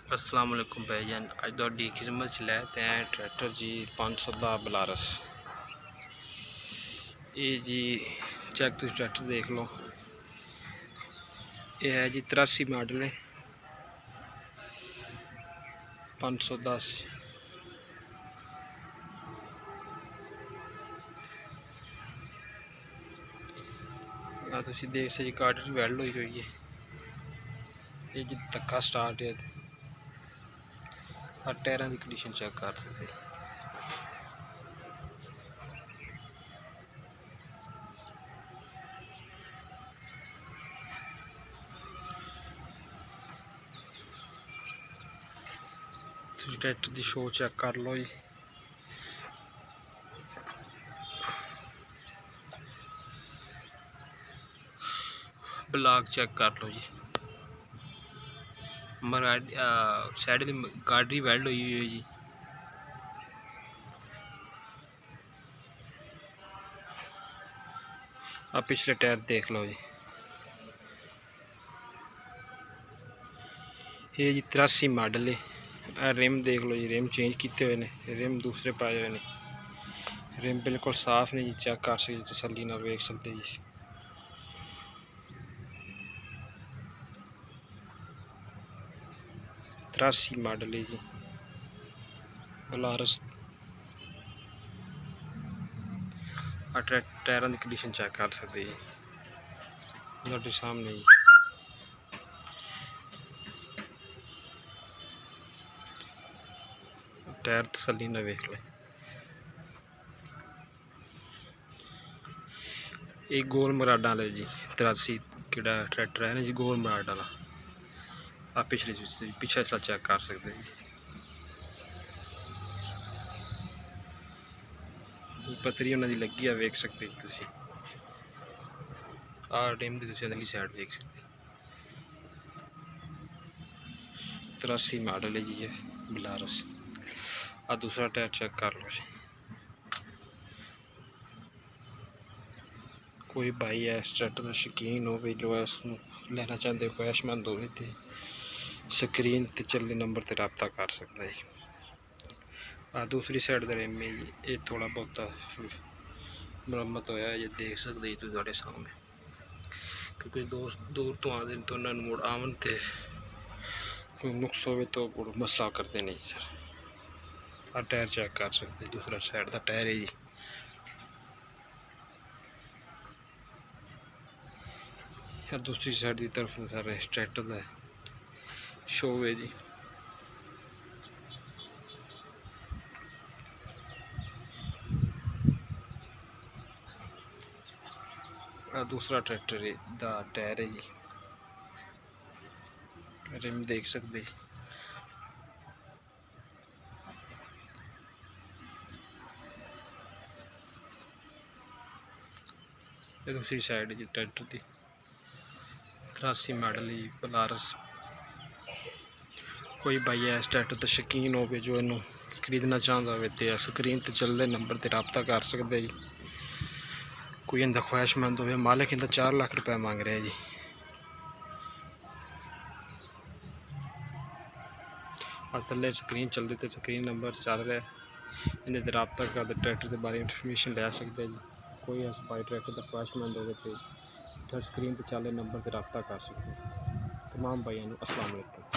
अस्सलाम वालेकुम भाईजान, अज तुहाडी खिदमत च लैते हैं ट्रैक्टर जी 510 बलारस। ये जी चेक तुम ट्रैक्टर देख लो। ये है जी 83 मॉडल है 510। तुम देख सकते गाड़ी की वैल्ड हुई है। ये जी धक्का स्टार्ट है। टायरों की कंडीशन चेक कर सकते। ट्रैक्टर की शो चेक कर लो जी। ब्लॉक चेक कर लो जी। साइड गाड़ी वैल्ड हुई है जी। अब पिछले टायर देख लो जी। ये जी 83 मॉडल है। रिम देख लो जी, रिम चेंज किए हुए ने, रिम दूसरे पाए हुए ने। रिम बिल्कुल साफ ने जी, चेक कर सकते तसल्ली नाल वेख सकते जी। तिरासी मॉडल है जी बलारस। टायरों की कंडीशन चेक कर सकते जी ਤੁਹਾਡੇ सामने जी। टायर तसल्ली नाल वेख ले। ये गोल मराडा वाले जी 83 किड़ा ट्रैक्टर है ना जी, गोल मराडा वाला। आप पिछले पीछे इसला चेक कर सकते जी। पतरी उन्होंने लगी है, वेख सकते जी तुसी। रिम की तुसी अगली साइड वेख सकते। 83 मॉडल है जी ये बलारस। दूसरा टायर चेक कर लो जी। कोई भाई है इस ट्रैक्टर का शौकीन हो जो इसको लेना चाहते ख्वाहिशमंद हो तो स्क्रीन ते चलने नंबर ते रब्ता कर सकता है। दूसरी साइड का रिम है जी, ये थोड़ा बहुत मरम्मत होया है, ये देख सकते जी तुहाडे सामने। क्योंकि दोस्त दूर तो आते तो उन्होंने मुड़ आवन तो कोई नुक्स हो तो मसला करते नहीं सर। टायर चेक कर सकते, दूसरा साइड का टायर है जी। दूसरी साइड की तरफ सारे ट्रैक्टर का शो है जी। दूसरा ट्रैक्टर का टायर है जी। रिम देख सकते। दूसरी साइड जी ट्रैक्टर की 83 मॉडल जी बलारस। कोई भाई है इस ट्रैक्टर तो शौकीन हो जो इनू खरीदना चाहता हो तो स्क्रीन पर चलते नंबर पर रब्ता कर सकते जी। कोई इनका ख्वाहिशमंद हो, मालिक इनका 4 लाख रुपये मांग रहे जी। थले स्क्रीन चलती तो स्क्रीन नंबर चल रहा है, इन्हें रब्ता कर ट्रैक्टर के बारे इंफॉर्मेशन ले सकते जी। कोई इस भाई ट्रैक्टर का ख्वाहिशमंद हो तो स्क्रीन पर चल नंबर पर रब्ता कर सकते। तमाम भाइयों को अस्सलाम वालेकुम।